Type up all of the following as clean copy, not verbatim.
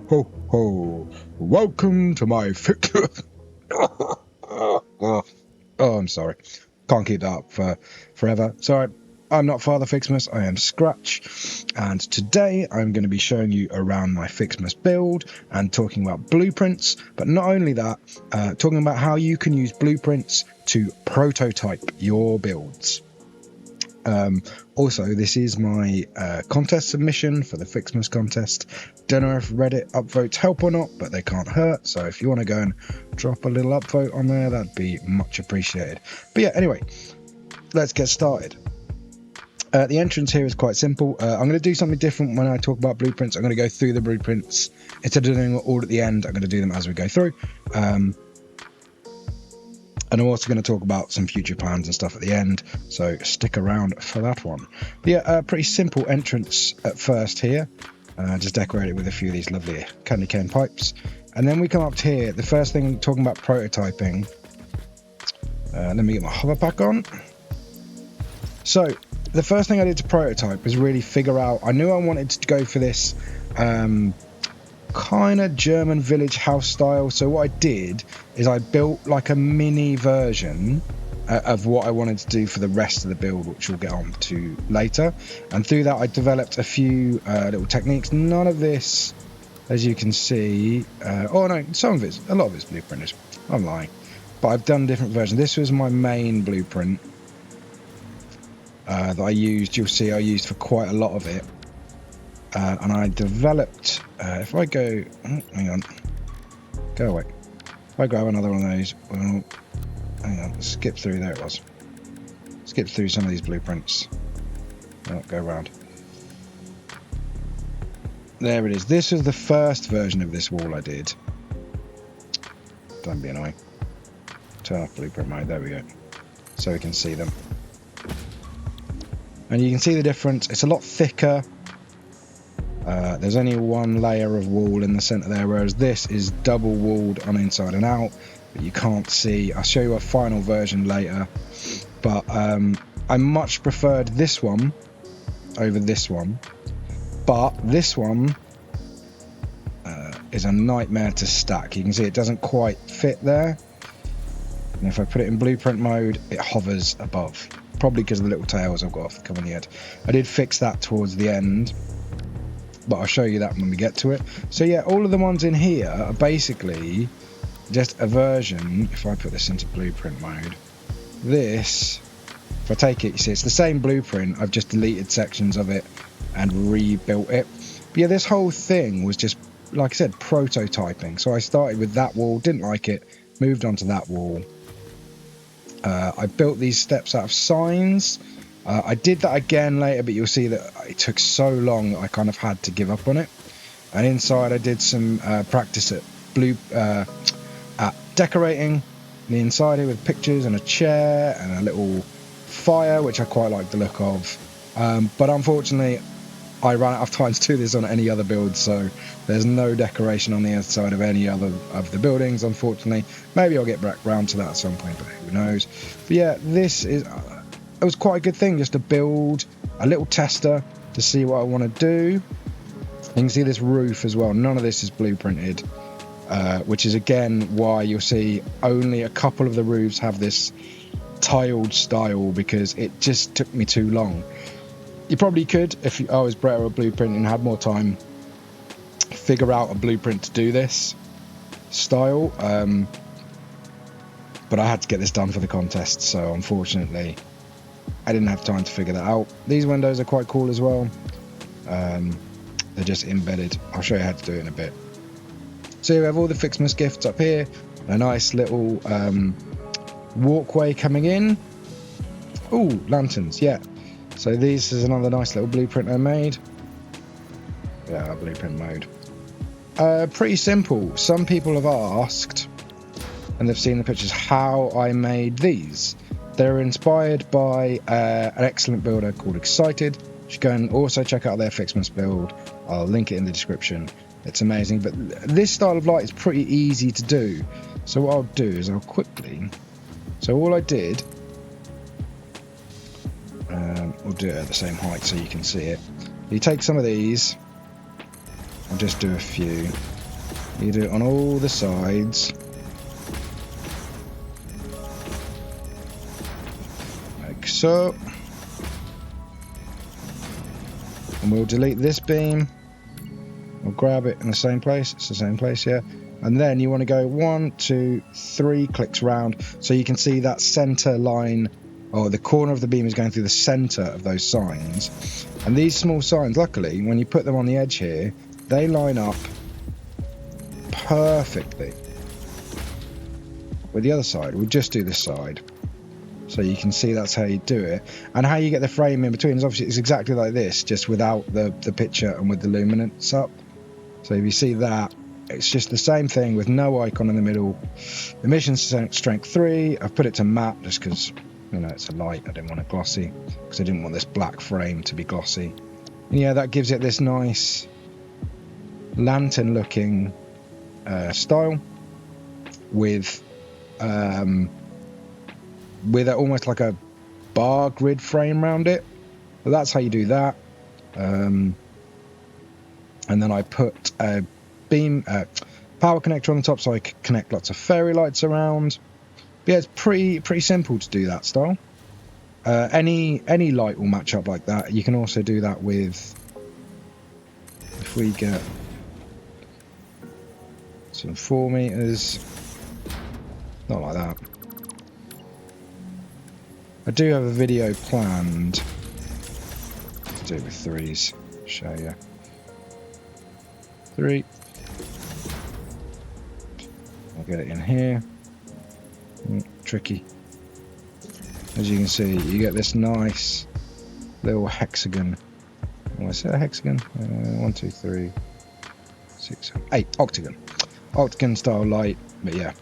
ho, ho. Welcome to my oh, I'm sorry. Can't keep that up for forever. Sorry, I'm not Father Ficsmas, I am Scratch. And today I'm going to be showing you around my Ficsmas build and talking about blueprints. But not only that, talking about how you can use blueprints to prototype your builds. Also, this is my contest submission for the Ficsmas contest. Don't know if Reddit upvotes help or not, but they can't hurt. So if you want to go and drop a little upvote on there, that'd be much appreciated. But yeah, anyway, let's get started. The entrance here is quite simple. I'm going to do something different when I talk about blueprints. I'm going to go through the blueprints. Instead of doing it all at the end, I'm going to do them as we go through. And I'm also going to talk about some future plans and stuff at the end, so stick around for that one. But yeah, pretty simple entrance at first here. Just decorate it with a few of these lovely candy cane pipes. And then we come up to here. The first thing, talking about prototyping. Let me get my hover pack on. So the first thing I did to prototype was really figure out, I knew I wanted to go for this kind of German village house style. So what I did is I built like a mini version of what I wanted to do for the rest of the build, which we'll get on to later. And through that I developed a few little techniques. None of this, as you can see, oh no, some of it's, a lot of it's blueprinted, I'm lying, but I've done different versions. This was my main blueprint that I used. You'll see I used for quite a lot of it. And I developed, if I go, hang on, go away. If I grab another one of those, well, hang on, skip through, there it was. Skip through some of these blueprints. Oh, go around. There it is. This is the first version of this wall I did. Don't be annoying. Turn off blueprint mode, there we go. So we can see them. And you can see the difference, it's a lot thicker. There's only one layer of wall in the center there, whereas this is double walled on inside and out, but you can't see. I'll show you a final version later, but I much preferred this one over this one, but this one is a nightmare to stack. You can see it doesn't quite fit there, and if I put it in blueprint mode, it hovers above, probably because of the little tails I've got off the cover of the head. I did fix that towards the end, but I'll show you that when we get to it. So yeah, all of the ones in here are basically just a version. If I put this into blueprint mode, this, if I take it, you see it's the same blueprint, I've just deleted sections of it and rebuilt it. But yeah, this whole thing was just, like I said, prototyping. So I started with that wall, didn't like it, moved on to that wall. I built these steps out of signs. I did that again later, but you'll see that it took so long that I kind of had to give up on it. And inside I did some practice at decorating the inside here with pictures and a chair and a little fire, which I quite like the look of. But unfortunately, I ran out of time to do this on any other build, so there's no decoration on the outside of any other of the buildings, unfortunately. Maybe I'll get back round to that at some point, but who knows. But yeah, this is... it was quite a good thing just to build a little tester to see what I want to do. You can see this roof as well. None of this is blueprinted, which is again why you'll see only a couple of the roofs have this tiled style, because it just took me too long. You probably could, if I was better at blueprint and had more time, figure out a blueprint to do this style. But I had to get this done for the contest, so unfortunately I didn't have time to figure that out. These windows are quite cool as well. They're just embedded. I'll show you how to do it in a bit. So you have all the Ficsmas gifts up here. A nice little walkway coming in. Ooh, lanterns, yeah. So this is another nice little blueprint I made. Yeah, blueprint mode. Pretty simple. Some people have asked, and they've seen the pictures, how I made these. They're inspired by an excellent builder called Excited. You should go and also check out their Ficsmas build. I'll link it in the description. It's amazing. But this style of light is pretty easy to do. So what I'll do is I'll quickly... So all I did... we'll do it at the same height so you can see it. You take some of these I'll just do a few. You do it on all the sides. Like so. And we'll delete this beam. We'll grab it in the same place. It's the same place, yeah. And then you want to go 1, 2, 3 clicks round, so you can see that center line, or the corner of the beam is going through the center of those signs. And these small signs, luckily, when you put them on the edge here, they line up perfectly with the other side. We'll just do this side, so you can see that's how you do it. And how you get the frame in between is obviously it's exactly like this, just without the picture and with the luminance up. So if you see that, it's just the same thing with no icon in the middle. Emission strength 3. I've put it to matte just because, you know, it's a light. I didn't want it glossy because I didn't want this black frame to be glossy. And yeah, that gives it this nice lantern looking style with almost like a bar grid frame around it. But that's how you do that. And then I put a beam power connector on the top so I can connect lots of fairy lights around. But yeah, it's pretty simple to do that style. Any light will match up like that. You can also do that with, if we get some 4 meters, not like that. I do have a video planned to do with 3s. Show you. 3. I'll get it in here. Tricky. As you can see, you get this nice little hexagon. Oh, is it a hexagon? 1, 2, 3, 6, 7, 8. Octagon. Octagon style light. But yeah,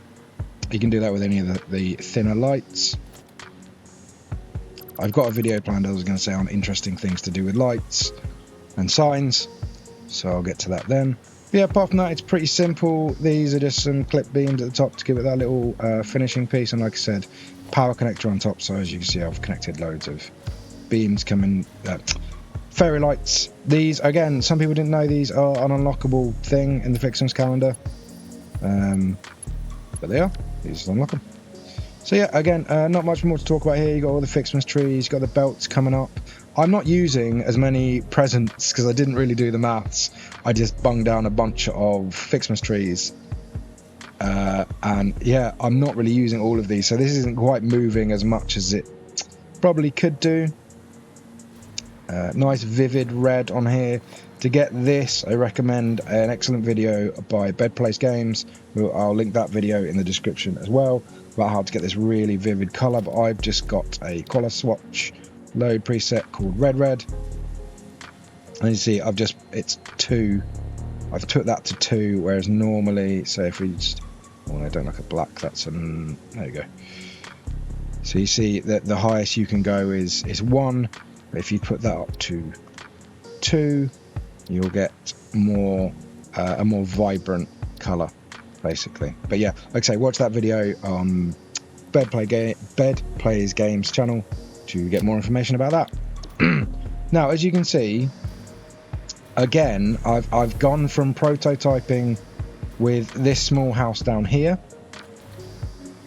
you can do that with any of the thinner lights. I've got a video planned, I was going to say, on interesting things to do with lights and signs. So I'll get to that then. But yeah, apart from that, it's pretty simple. These are just some clip beams at the top to give it that little finishing piece. And like I said, power connector on top. So as you can see, I've connected loads of beams coming. Fairy lights. These, again, some people didn't know these are an unlockable thing in the Ficsmas calendar. But they are. You just unlock them. So yeah, again, not much more to talk about here. You got all the Ficsmas trees, you got the belts coming up. I'm not using as many presents because I didn't really do the maths. I just bunged down a bunch of Ficsmas trees. And yeah, I'm not really using all of these. So this isn't quite moving as much as it probably could do. Nice vivid red on here. To get this, I recommend an excellent video by Bedplace Games. I'll link that video in the description as well, about how to get this really vivid colour. But I've just got a colour swatch load preset called Red. And you see, it's 2. I've took that to 2, whereas normally, so if we just, I don't like a black, that's there you go. So you see that the highest you can go is 1. But if you put that up to 2, you'll get a more vibrant colour, basically. But yeah, like I say, watch that video on Bedplays Games channel to get more information about that. Now, as you can see, again, I've gone from prototyping with this small house down here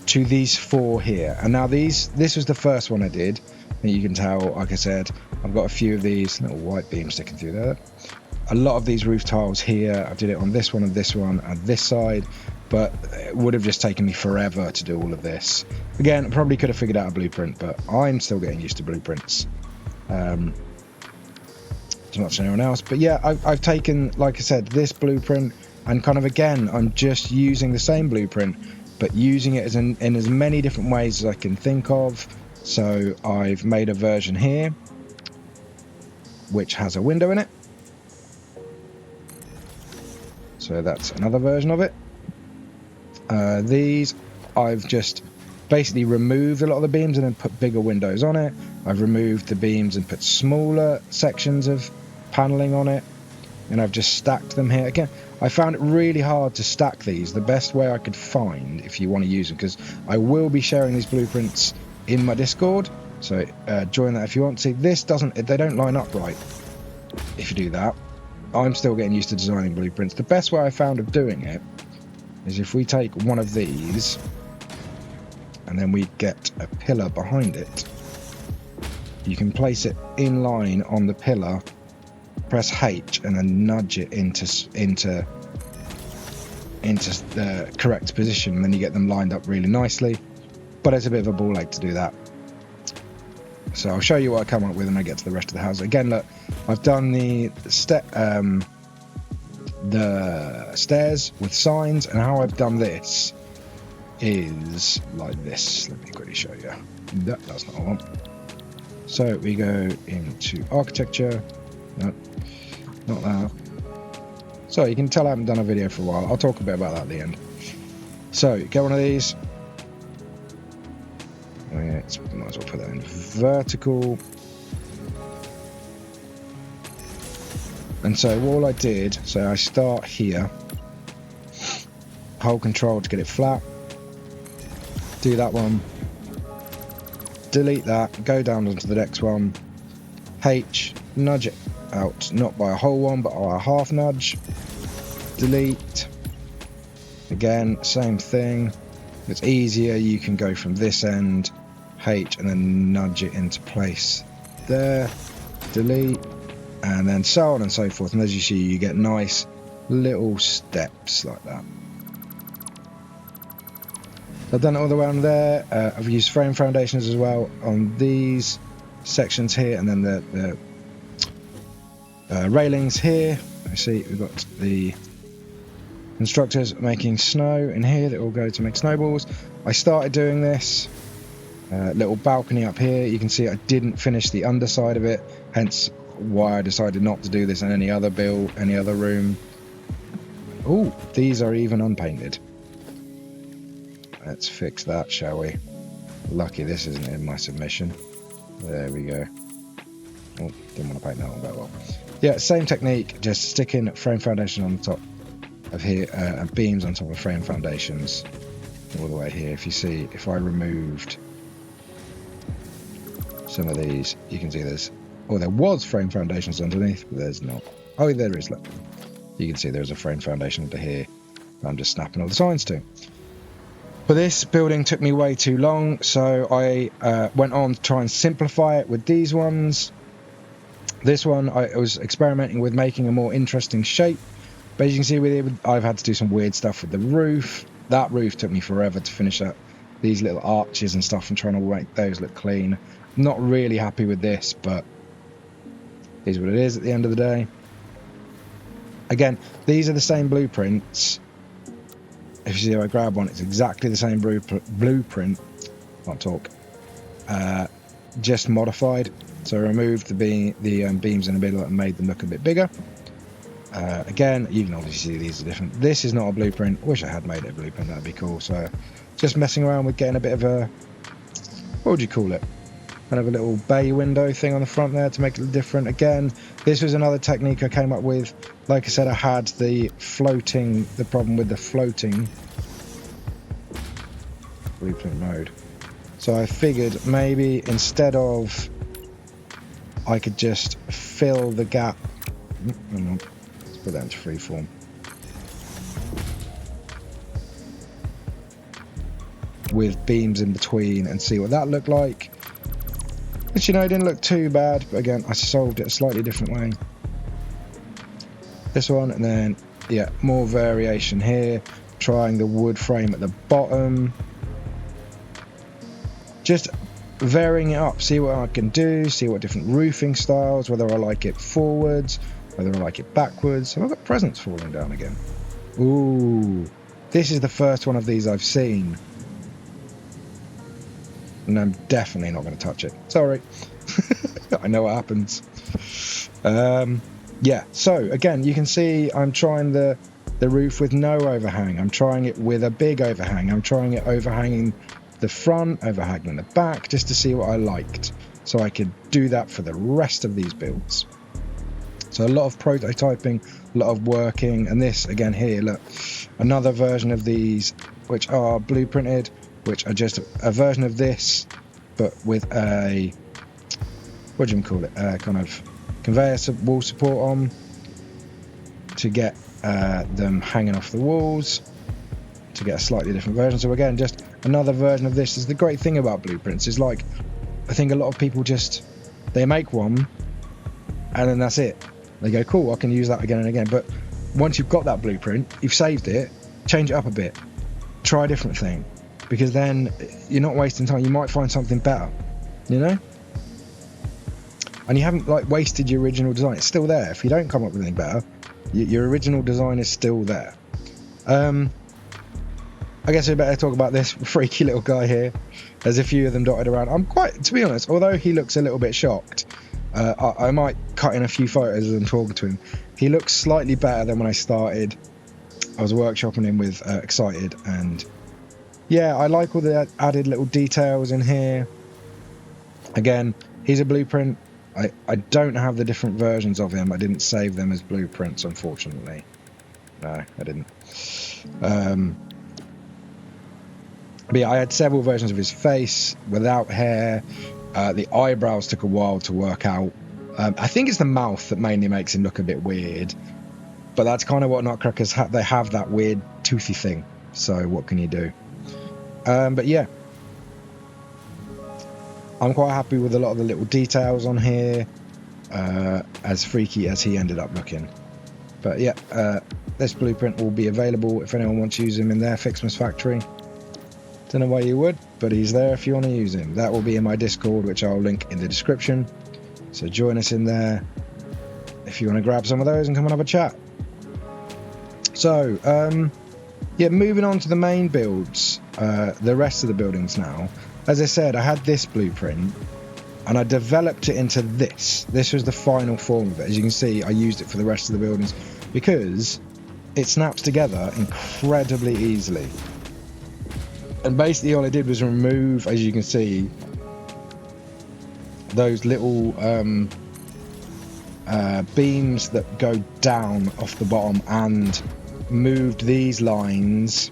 to these 4 here. And now this was the first one I did. And you can tell, like I said, I've got a few of these little white beams sticking through there. A lot of these roof tiles here, I did it on this one and this one and this side, but it would have just taken me forever to do all of this. Again, I probably could have figured out a blueprint, but I'm still getting used to blueprints. As much as anyone else. But yeah, I've taken, like I said, this blueprint and kind of, again, I'm just using the same blueprint, but using it in as many different ways as I can think of. So I've made a version here which has a window in it. So that's another version of it. These I've just basically removed a lot of the beams and then put bigger windows on it. I've removed the beams and put smaller sections of paneling on it, and I've just stacked them here. Again, I found it really hard to stack these the best way I could find if you want to use them, because I will be sharing these blueprints in my Discord, so join that if you want to. This they don't line up right if you do that. I'm still getting used to designing blueprints. The best way I found of doing it is if we take one of these and then we get a pillar behind it. You can place it in line on the pillar, press H, and then nudge it into the correct position, and then you get them lined up really nicely. But it's a bit of a ball ache to do that. So I'll show you what I come up with when I get to the rest of the house. Again, look, I've done the stairs with signs, and how I've done this is like this. Let me quickly show you. That's not what I want. So we go into architecture. No, not that. So you can tell I haven't done a video for a while. I'll talk a bit about that at the end. So get one of these. Might as well put that in vertical. And so all I did, so I start here, hold control to get it flat, do that one, delete that, go down onto the next one, H, nudge it out, not by a whole one, but by a half nudge, delete, again, same thing. If it's easier, you can go from this end, H, and then nudge it into place there, delete, and then so on and so forth. And as you see, you get nice little steps like that. I've done it all the way on there. I've used frame foundations as well on these sections here, and then the railings here. I see we've got the constructors making snow in here that will go to make snowballs. I started doing this little balcony up here. You can see I didn't finish the underside of it, hence why I decided not to do this in any other build, any other room. Oh, these are even unpainted. Let's fix that, shall we? Lucky this isn't in my submission. There we go. Oh, didn't want to paint that one that well. Yeah, same technique, just sticking frame foundation on the top of here, and beams on top of frame foundations all the way here. If you see, if I removed some of these, you can see there's, oh, there was frame foundations underneath, but there's not. Oh, there is, look. You can see there's a frame foundation under here. I'm just snapping all the signs to. But this building took me way too long, so I went on to try and simplify it with these ones. This one, I was experimenting with making a more interesting shape. But as you can see with it, I've had to do some weird stuff with the roof. That roof took me forever to finish up. These little arches and stuff, and trying to make those look clean. Not really happy with this, but it is what it is at the end of the day. Again, these are the same blueprints. If you see, if I grab one, it's exactly the same blueprint. Can't talk. Just modified. So I removed the beams in the middle and made them look a bit bigger. Again, you can obviously see these are different. This is not a blueprint. I wish I had made it a blueprint. That'd be cool. So just messing around with getting a bit of a, what would you call it? Kind of a little bay window thing on the front there to make it look different. Again, this was another technique I came up with. Like I said, I had the problem with the floating blueprint mode. So I figured maybe instead of, I could just fill the gap. Let's put that into freeform. With beams in between and see what that looked like. Which, you know, didn't look too bad, but again, I solved it a slightly different way. This one, and then, yeah, more variation here. Trying the wood frame at the bottom. Just varying it up, see what I can do, see what different roofing styles, whether I like it forwards, whether I like it backwards. Have I got presents falling down again? Ooh, this is the first one of these I've seen. And I'm definitely not going to touch it. Sorry. I know what happens. Yeah, so again, you can see I'm trying the roof with no overhang. I'm trying it with a big overhang. I'm trying it overhanging the front, overhanging the back, just to see what I liked. So I could do that for the rest of these builds. So a lot of prototyping, a lot of working. And this, again here, look, another version of these, which are blueprinted, which are just a version of this, but with a, what do you call it, kind of conveyor wall support on. to get them hanging off the walls, to get a slightly different version. So again, just another version of this. Is the great thing about blueprints is, like, I think a lot of people just, they make one and then that's it. They go, cool, I can use that again and again. But once you've got that blueprint, you've saved it, change it up a bit, try a different thing, because then you're not wasting time. You might find something better, you know? And you haven't, like, wasted your original design. It's still there. If you don't come up with anything better, your original design is still there. I guess we better talk about this freaky little guy here. There's a few of them dotted around. I'm quite, to be honest, although he looks a little bit shocked, I might cut in a few photos of them talking to him. He looks slightly better than when I started. I was workshopping him with Excited, and yeah, I like all the added little details in here. Again, he's a blueprint. I don't have the different versions of him. I didn't save them as blueprints, unfortunately. No, I didn't. But yeah, I had several versions of his face without hair. The eyebrows took a while to work out. I think it's the mouth that mainly makes him look a bit weird. But that's kind of what Nutcrackers have. They have that weird toothy thing. So what can you do? But yeah, I'm quite happy with a lot of the little details on here, as freaky as he ended up looking. But yeah, this blueprint will be available if anyone wants to use him in their Ficsmas Factory. Don't know why you would, but he's there if you want to use him. That will be in my Discord, which I'll link in the description. So join us in there if you want to grab some of those and come and have a chat. So, yeah, moving on to the main builds, the rest of the buildings now. As I said, I had this blueprint and I developed it into this. This was the final form of it. As you can see, I used it for the rest of the buildings because it snaps together incredibly easily. And basically all I did was remove, as you can see, those little beams that go down off the bottom, and moved these lines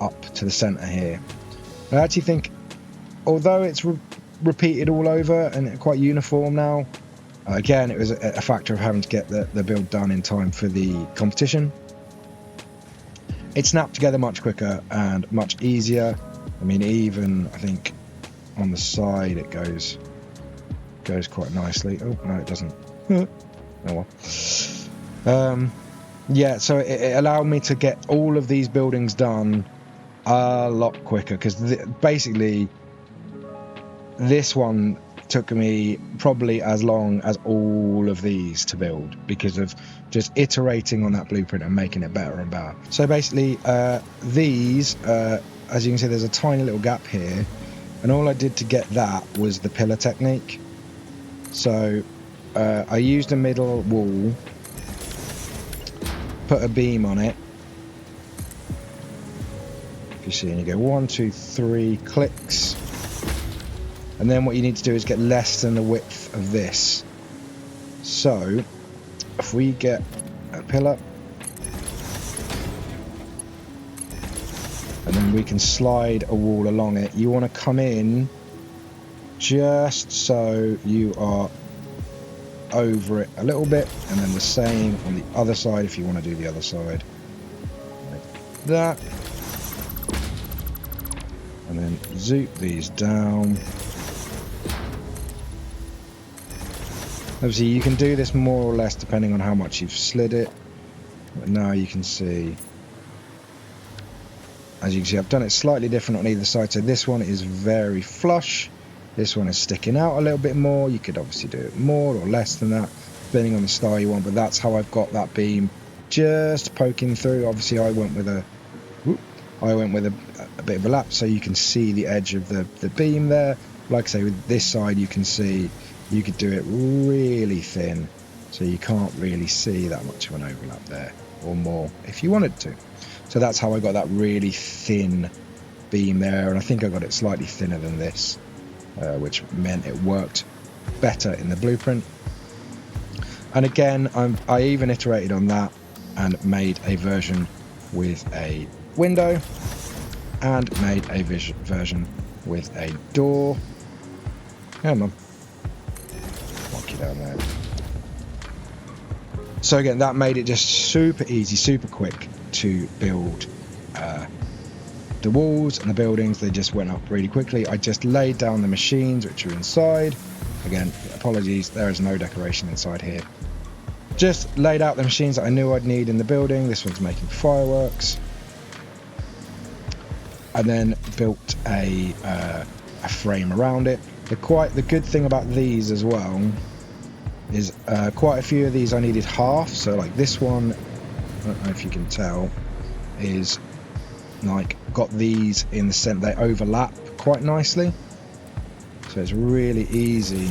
up to the center here. I actually think, although it's repeated all over and quite uniform now, again, it was a factor of having to get the build done in time for the competition. It snapped together much quicker and much easier. I mean, even I think on the side it goes quite nicely. Oh no, it doesn't. Oh well. Yeah, so it allowed me to get all of these buildings done a lot quicker, because basically this one took me probably as long as all of these to build, because of just iterating on that blueprint and making it better and better. So basically these, as you can see, there's a tiny little gap here, and all I did to get that was the pillar technique. So I used a middle wall, put a beam on it. If you see, and you go 1, 2, 3 clicks, and then what you need to do is get less than the width of this. So if we get a pillar, and then we can slide a wall along it. You want to come in just so you are over it a little bit, and then the same on the other side if you want to do the other side, like that. And then zoop these down. Obviously you can do this more or less depending on how much you've slid it, but now you can see, as you can see, I've done it slightly different on either side. So this one is very flush, this one is sticking out a little bit more. You could obviously do it more or less than that depending on the style you want, but that's how I've got that beam just poking through. Obviously I went with a bit of a lap so you can see the edge of the beam there. Like I say, with this side you can see you could do it really thin, so you can't really see that much of an overlap there, or more if you wanted to. So that's how I got that really thin beam there, and I think I got it slightly thinner than this, which meant it worked better in the blueprint. And again, I even iterated on that and made a version with a window and made a version with a door. Come on, walk you down there. So again, that made it just super easy, super quick to build the walls and the buildings. They just went up really quickly. I just laid down the machines which are inside. Again, apologies, there is no decoration inside here. Just laid out the machines that I knew I'd need in the building. This one's making fireworks. And then built a frame around it. The good thing about these as well is quite a few of these I needed half. So like this one, I don't know if you can tell, is like got these in the center. They overlap quite nicely. So it's really easy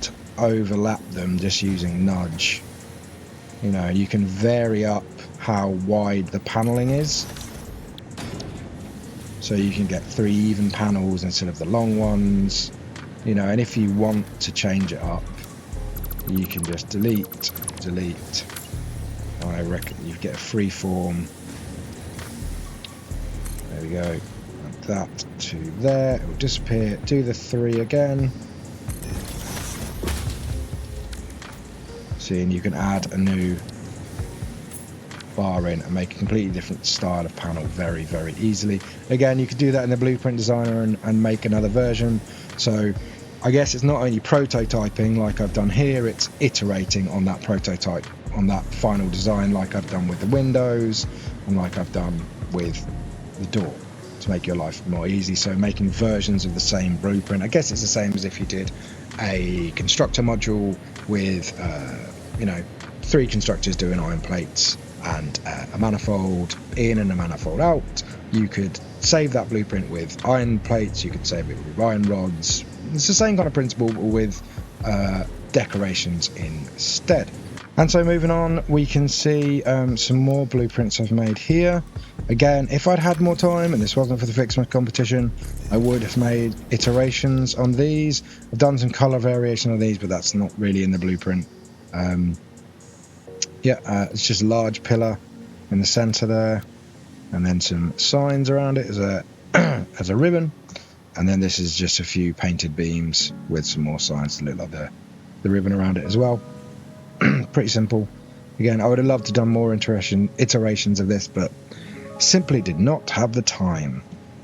to overlap them just using nudge. You know, you can vary up how wide the paneling is. So you can get 3 even panels instead of the long ones. You know, and if you want to change it up, you can just delete. I reckon you get a free form. There we go. Like that to there. It will disappear. Do the 3 again. See, and you can add a new bar in and make a completely different style of panel very, very easily. Again, you could do that in the blueprint designer and make another version. So I guess it's not only prototyping like I've done here, it's iterating on that prototype, on that final design, like I've done with the windows and like I've done with the door, to make your life more easy. So making versions of the same blueprint. I guess it's the same as if you did a constructor module with you know, 3 constructors doing iron plates and a manifold in and a manifold out. You could save that blueprint with iron plates, you could save it with iron rods. It's the same kind of principle, but with decorations instead. And so moving on, we can see some more blueprints I've made here. Again, if I'd had more time and this wasn't for the Ficsmas competition, I would have made iterations on these. I've done some colour variation on these, but that's not really in the blueprint. It's just a large pillar in the centre there, and then some signs around it as a as a ribbon, and then this is just a few painted beams with some more signs to look like the ribbon around it as well. Pretty simple. Again, I would have loved to have done more iterations of this, but simply did not have the time.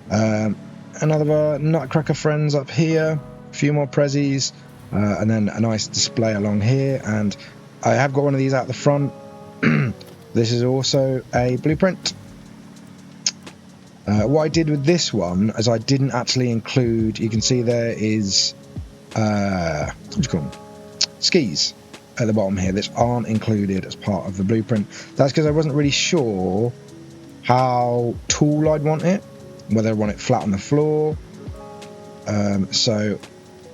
Another Nutcracker friends up here, a few more prezzies, and then a nice display along here, and I have got one of these out the front. This is also a blueprint. What I did with this one is I didn't actually include, you can see there is what do you call them? Skis at the bottom here that aren't included as part of the blueprint. That's because I wasn't really sure how tall I'd want it, whether I want it flat on the floor. So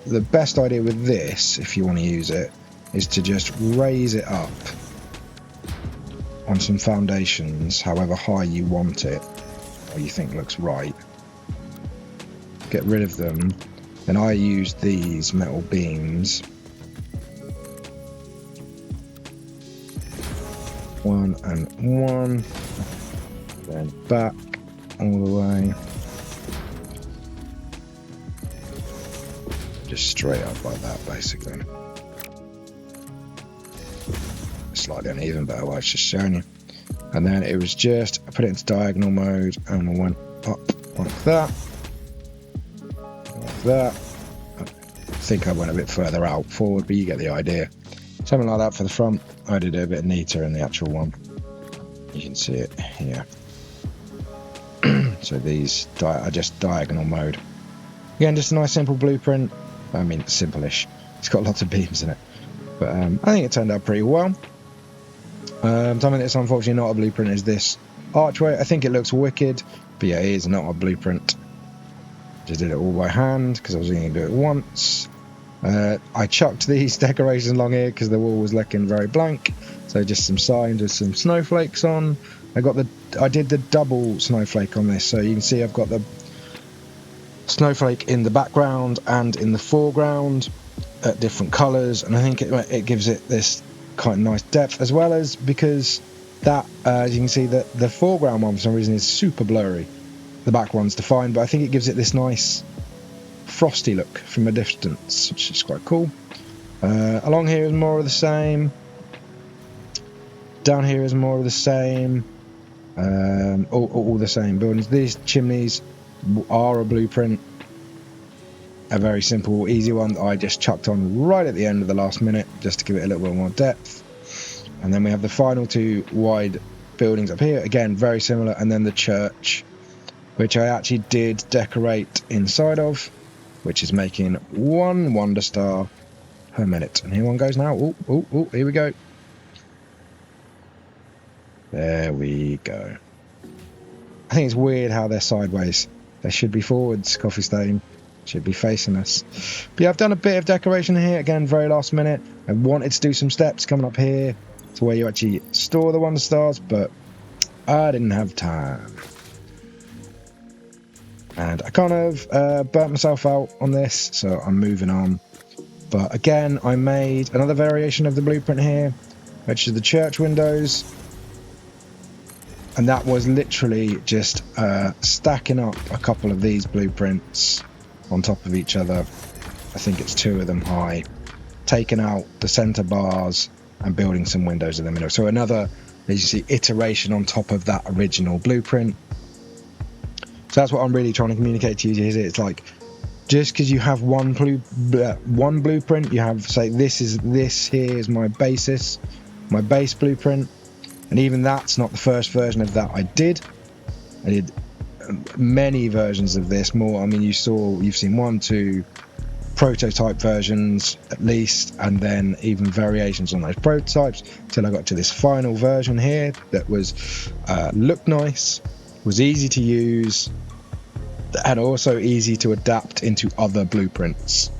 the best idea with this, if you want to use it, is to just raise it up on some foundations, however high you want it, or you think looks right. Get rid of them. Then I use these metal beams. 1 and 1. Then back all the way. Just straight up like that, basically. Slightly uneven, but I was just showing you. And then it was just, I put it into diagonal mode and I went up like that. Like that. I think I went a bit further out forward, but you get the idea. Something like that for the front. I did it a bit neater in the actual one. You can see it here. So these are just diagonal mode. Again, just a nice simple blueprint. I mean, simple-ish. It's got lots of beams in it. But I think it turned out pretty well. Something that's unfortunately not a blueprint is this archway. I think it looks wicked, but yeah, it is not a blueprint. Just did it all by hand because I was going to do it once. I chucked these decorations along here because the wall was looking very blank. So just some signs with some snowflakes on. I did the double snowflake on this, so you can see I've got the snowflake in the background and in the foreground at different colours, and I think it gives it this kind of nice depth, as well as because that as you can see that the foreground one for some reason is super blurry, the back one's defined, but I think it gives it this nice frosty look from a distance, which is quite cool. Along here is more of the same. Down here is more of the same. All the same buildings. These chimneys are a blueprint. A very simple, easy one that I just chucked on right at the end of the last minute, just to give it a little bit more depth. And then we have the final two wide buildings up here, again very similar, and then the church, which I actually did decorate inside of, which is making 1 wonder star per minute. And here one goes now. Oh, here we go. There we go. I think it's weird how they're sideways. They should be forwards. Coffee Stain should be facing us. But yeah, I've done a bit of decoration here, again very last minute. I wanted to do some steps coming up here to where you actually store the wonder stars, but I didn't have time. And I kind of burnt myself out on this, so I'm moving on. But again, I made another variation of the blueprint here, which is the church windows. And that was literally just stacking up a couple of these blueprints on top of each other. I think it's 2 of them high, taking out the center bars and building some windows in the middle. So another, as you see, iteration on top of that original blueprint. So that's what I'm really trying to communicate to you. It's like, just because you have one blueprint, you have, say, this here is my basis, my base blueprint, and even that's not the first version of that I did many versions of this. More, I mean, you've seen 1, 2 prototype versions at least, and then even variations on those prototypes till I got to this final version here that was looked nice, was easy to use, and also easy to adapt into other blueprints.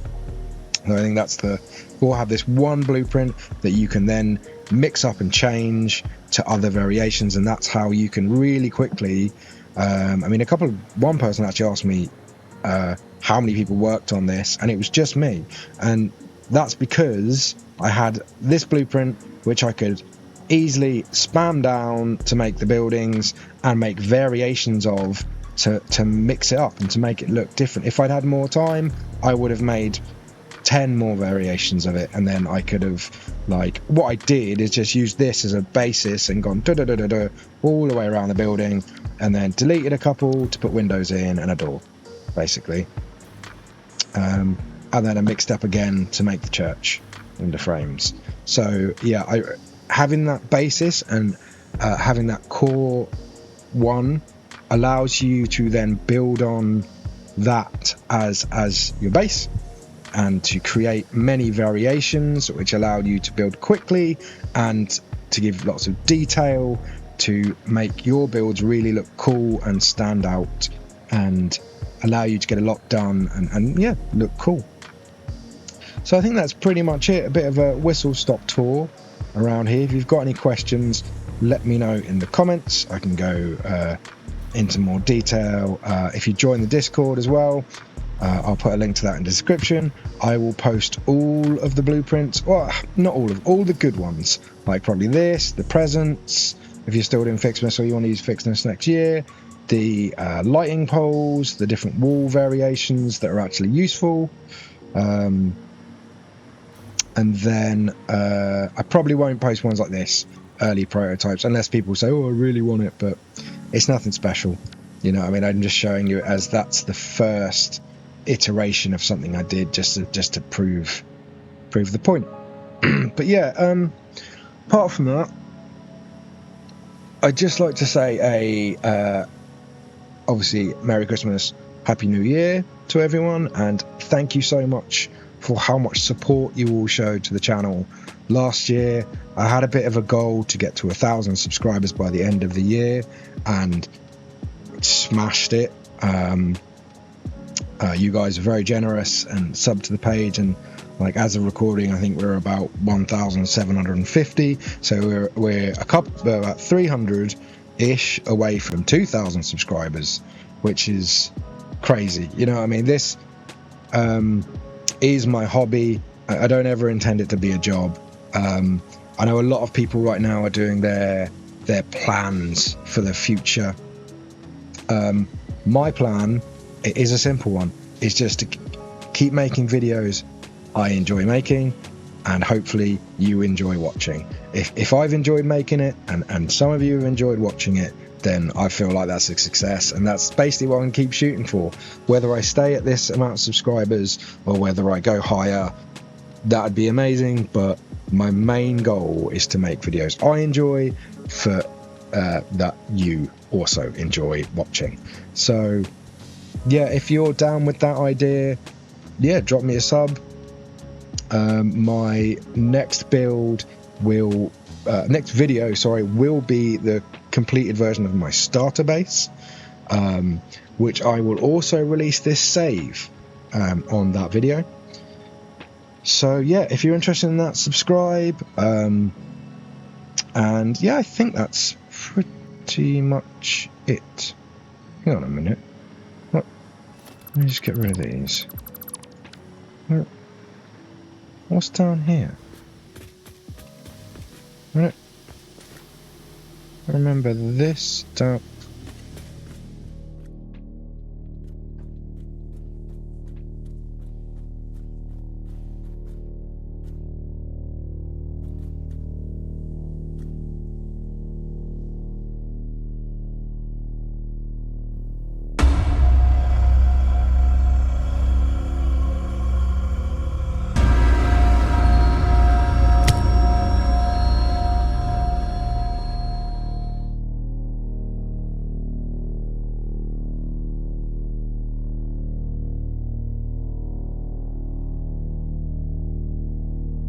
So I think that's we'll have this one blueprint that you can then mix up and change to other variations, and that's how you can really quickly I mean, one person actually asked me how many people worked on this, and it was just me. And that's because I had this blueprint which I could easily spam down to make the buildings and make variations of to mix it up and to make it look different. If I'd had more time, I would have made 10 more variations of it, and then I could have, like, what I did is just use this as a basis and gone all the way around the building, and then deleted a couple to put windows in and a door, basically, and then I mixed up again to make the church window frames. So yeah, having that basis and having that core one allows you to then build on that as your base, and to create many variations which allowed you to build quickly and to give lots of detail to make your builds really look cool and stand out and allow you to get a lot done and yeah, look cool. So I think that's pretty much it. A bit of a whistle-stop tour around here. If you've got any questions, let me know in the comments. I can go into more detail. If you join the Discord as well, I'll put a link to that in the description. I will post all of the blueprints, well, not all the good ones, like probably this, the presents, if you're still doing Ficsmas or you want to use Ficsmas next year, the lighting poles, the different wall variations that are actually useful, and then I probably won't post ones like this, early prototypes, unless people say, oh, I really want it, but it's nothing special, you know what I mean? I'm just showing you as that's the first iteration of something I did just to prove the point. But yeah, apart from that, I'd just like to say obviously Merry Christmas, Happy New Year to everyone, and thank you so much for how much support you all showed to the channel last year. I had a bit of a goal to get to 1,000 subscribers by the end of the year, and smashed it. You guys are very generous and subbed to the page, and like as of recording, I think we're about 1,750. So we're about 300 ish away from 2,000 subscribers, which is crazy. You know what I mean? This is my hobby. I don't ever intend it to be a job. I know a lot of people right now are doing their plans for the future. My plan, it is a simple one. It's just to keep making videos I enjoy making, and hopefully you enjoy watching. If I've enjoyed making it and some of you have enjoyed watching it, then I feel like that's a success, and that's basically what I'm gonna keep shooting for. Whether I stay at this amount of subscribers or whether I go higher, that'd be amazing, but my main goal is to make videos I enjoy for that you also enjoy watching. So yeah, if you're down with that idea, yeah, drop me a sub. My next build will next video, sorry, will be the completed version of my starter base, which I will also release this save on that video. So yeah, if you're interested in that, subscribe. And yeah, I think that's pretty much it. Hang on a minute. What? Let me just get rid of these. What's down here? I remember this down.